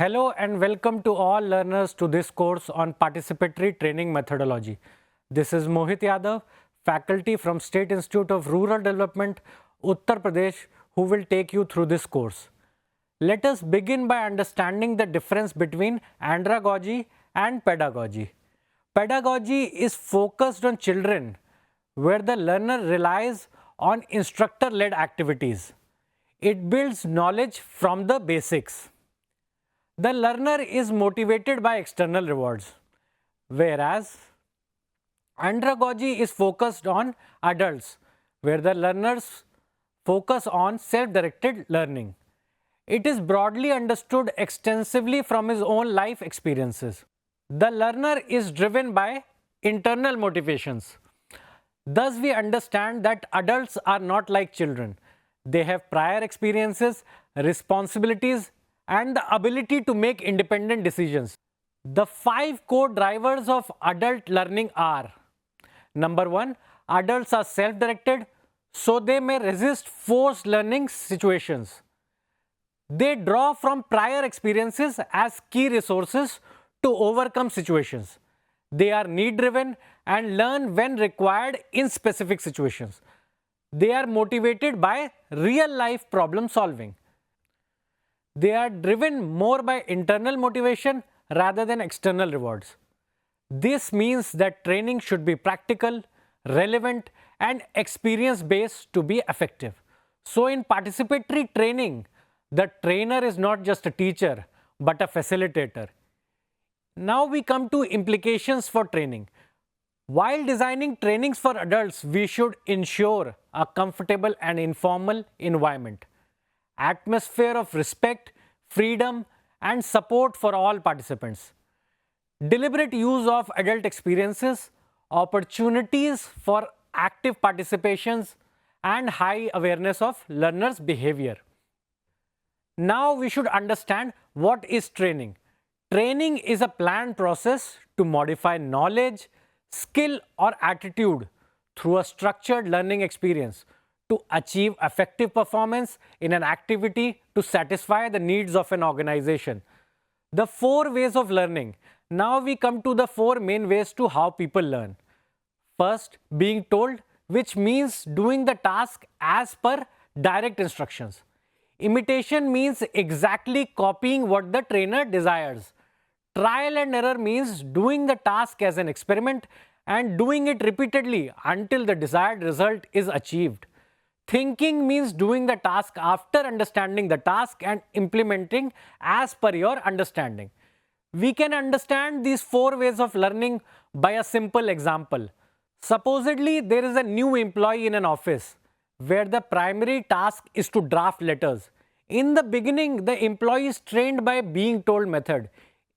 Hello and welcome to all learners to this course on participatory training methodology. This is Mohit Yadav, faculty from State Institute of Rural Development, Uttar Pradesh, who will take you through this course. Let us begin by understanding the difference between andragogy and pedagogy. Pedagogy is focused on children, where the learner relies on instructor-led activities. It builds knowledge from the basics. The learner is motivated by external rewards, whereas andragogy is focused on adults, where the learners focus on self-directed learning. It is broadly understood extensively from his own life experiences. The learner is driven by internal motivations. Thus, we understand that adults are not like children. They have prior experiences, responsibilities, and the ability to make independent decisions. The 5 core drivers of adult learning are: number 1, adults are self-directed, so they may resist forced learning situations. They draw from prior experiences as key resources to overcome situations. They are need-driven and learn when required in specific situations. They are motivated by real-life problem solving. They are driven more by internal motivation rather than external rewards. This means that training should be practical, relevant, and experience-based to be effective. So in participatory training, the trainer is not just a teacher, but a facilitator. Now we come to implications for training. While designing trainings for adults, we should ensure a comfortable and informal environment, atmosphere of respect, freedom, and support for all participants, deliberate use of adult experiences, opportunities for active participations, and high awareness of learners' behavior. Now we should understand what is training. Training is a planned process to modify knowledge, skill, or attitude through a structured learning experience to achieve effective performance in an activity to satisfy the needs of an organization. The 4 ways of learning. Now we come to the 4 main ways to how people learn. First, being told, which means doing the task as per direct instructions. Imitation means exactly copying what the trainer desires. Trial and error means doing the task as an experiment and doing it repeatedly until the desired result is achieved. Thinking means doing the task after understanding the task and implementing as per your understanding. We can understand these 4 ways of learning by a simple example. Supposedly, there is a new employee in an office where the primary task is to draft letters. In the beginning, the employee is trained by being told method,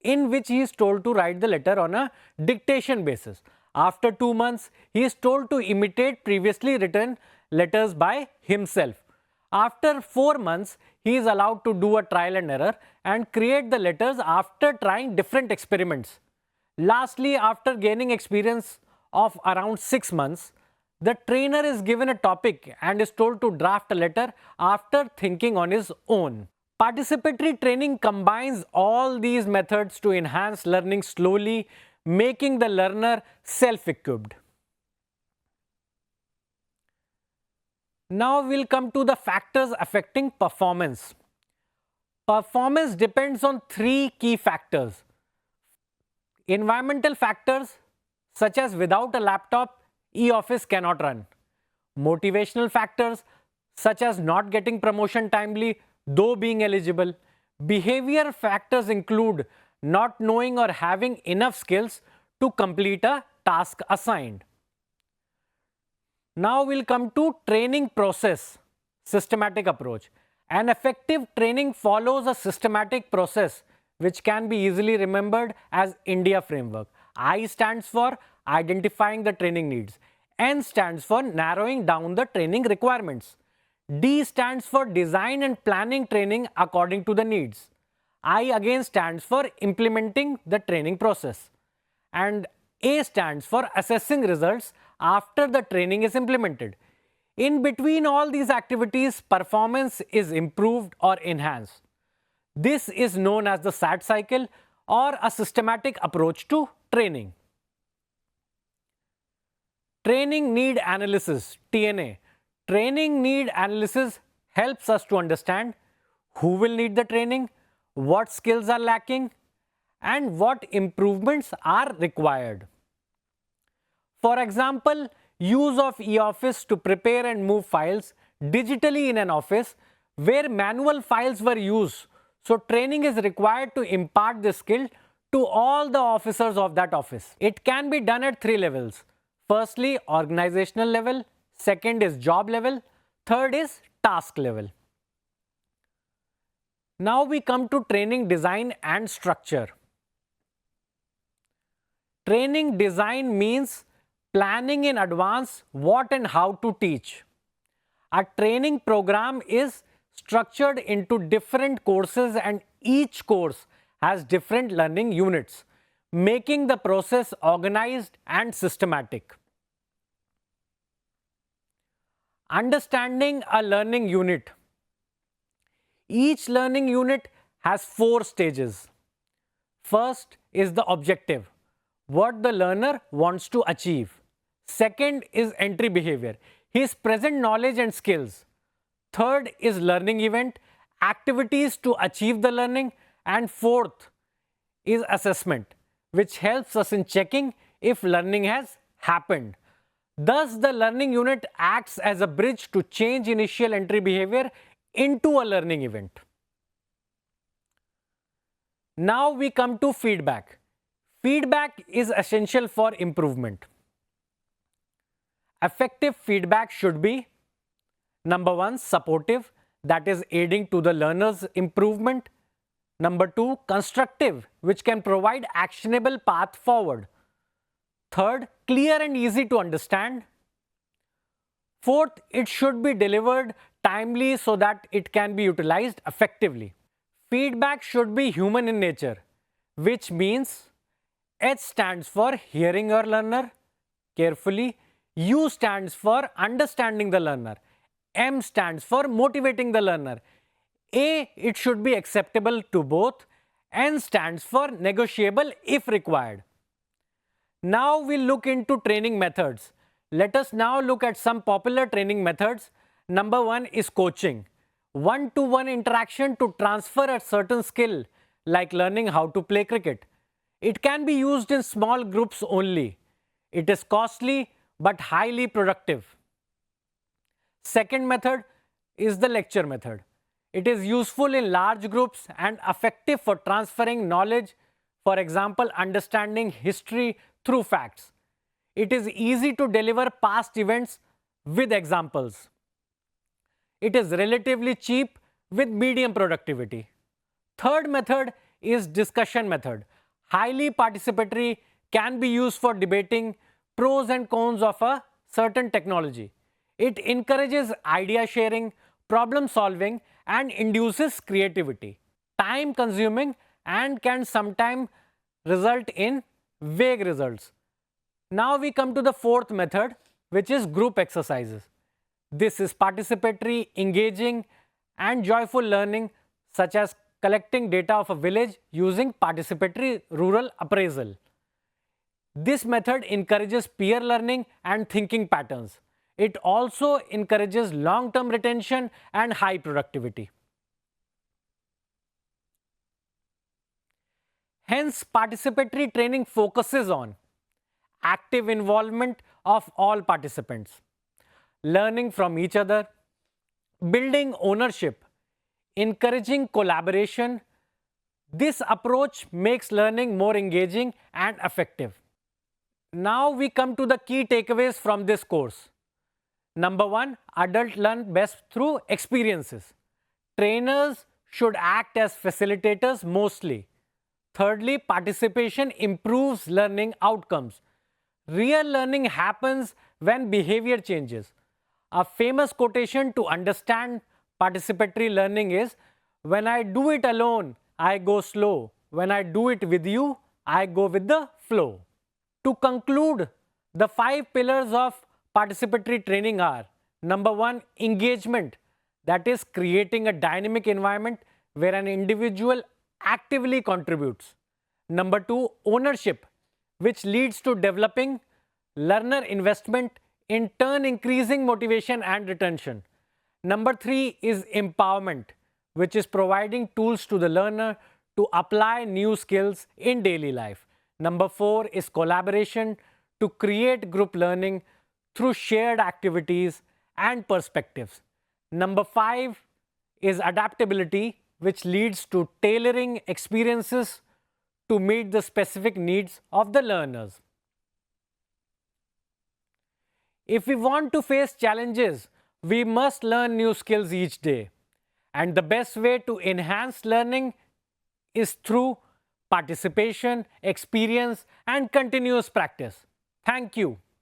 in which he is told to write the letter on a dictation basis. After 2 months, he is told to imitate previously written letters by himself. After 4 months, he is allowed to do a trial and error and create the letters after trying different experiments. Lastly, after gaining experience of around 6 months, the trainer is given a topic and is told to draft a letter after thinking on his own. Participatory training combines all these methods to enhance learning slowly, making the learner self-equipped. Now we'll come to the factors affecting performance. Performance depends on 3 key factors. Environmental factors such as without a laptop, e-office cannot run. Motivational factors such as not getting promotion timely though being eligible. Behavior factors include not knowing or having enough skills to complete a task assigned. Now we'll come to training process, systematic approach. An effective training follows a systematic process which can be easily remembered as India framework. I stands for identifying the training needs. N stands for narrowing down the training requirements. D stands for design and planning training according to the needs. I again stands for implementing the training process. And A stands for assessing results after the training is implemented. In between all these activities, performance is improved or enhanced. This is known as the SAT cycle or a systematic approach to training. Training need analysis, TNA. Training need analysis helps us to understand who will need the training, what skills are lacking, and what improvements are required. For example, use of eOffice to prepare and move files digitally in an office where manual files were used. So training is required to impart this skill to all the officers of that office. It can be done at 3 levels. Firstly, organizational level. Second is job level. Third is task level. Now we come to training design and structure. Training design means planning in advance what and how to teach. A training program is structured into different courses and each course has different learning units, making the process organized and systematic. Understanding a learning unit. Each learning unit has 4 stages. First is the objective, what the learner wants to achieve. Second is entry behavior, his present knowledge and skills. Third is learning event, activities to achieve the learning. And fourth is assessment, which helps us in checking if learning has happened. Thus, the learning unit acts as a bridge to change initial entry behavior into a learning event. Now we come to feedback. Feedback is essential for improvement. Effective feedback should be: number 1, supportive, that is aiding to the learner's improvement. Number 2, constructive, which can provide actionable path forward. Third, clear and easy to understand. Fourth, it should be delivered timely so that it can be utilized effectively. Feedback should be human in nature, which means H stands for hearing your learner carefully, U stands for understanding the learner, M stands for motivating the learner, A, it should be acceptable to both, N stands for negotiable if required. Now we'll look into training methods. Let us now look at some popular training methods. Number 1 is coaching. One-to-one interaction to transfer a certain skill, like learning how to play cricket. It can be used in small groups only. It is costly but highly productive. Second method is the lecture method. It is useful in large groups and effective for transferring knowledge, for example, understanding history through facts. It is easy to deliver past events with examples. It is relatively cheap with medium productivity. Third method is discussion method. Highly participatory, can be used for debating pros and cons of a certain technology. It encourages idea sharing, problem solving, and induces creativity. Time consuming and can sometimes result in vague results. Now we come to the fourth method, which is group exercises. This is participatory, engaging, and joyful learning, such as collecting data of a village using participatory rural appraisal. This method encourages peer learning and thinking patterns. It also encourages long-term retention and high productivity. Hence, participatory training focuses on active involvement of all participants, learning from each other, building ownership, encouraging collaboration. This approach makes learning more engaging and effective. Now we come to the key takeaways from this course. Number 1, adults learn best through experiences. Trainers should act as facilitators mostly. Thirdly, participation improves learning outcomes. Real learning happens when behavior changes. A famous quotation to understand participatory learning is, "When I do it alone, I go slow. When I do it with you, I go with the flow." To conclude, the 5 pillars of participatory training are: number 1, engagement, that is creating a dynamic environment where an individual actively contributes. Number 2, ownership, which leads to developing learner investment, in turn increasing motivation and retention. Number 3 is empowerment, which is providing tools to the learner to apply new skills in daily life. Number 4 is collaboration, to create group learning through shared activities and perspectives. Number 5 is adaptability, which leads to tailoring experiences to meet the specific needs of the learners. If we want to face challenges, we must learn new skills each day. And the best way to enhance learning is through participation, experience, and continuous practice. Thank you.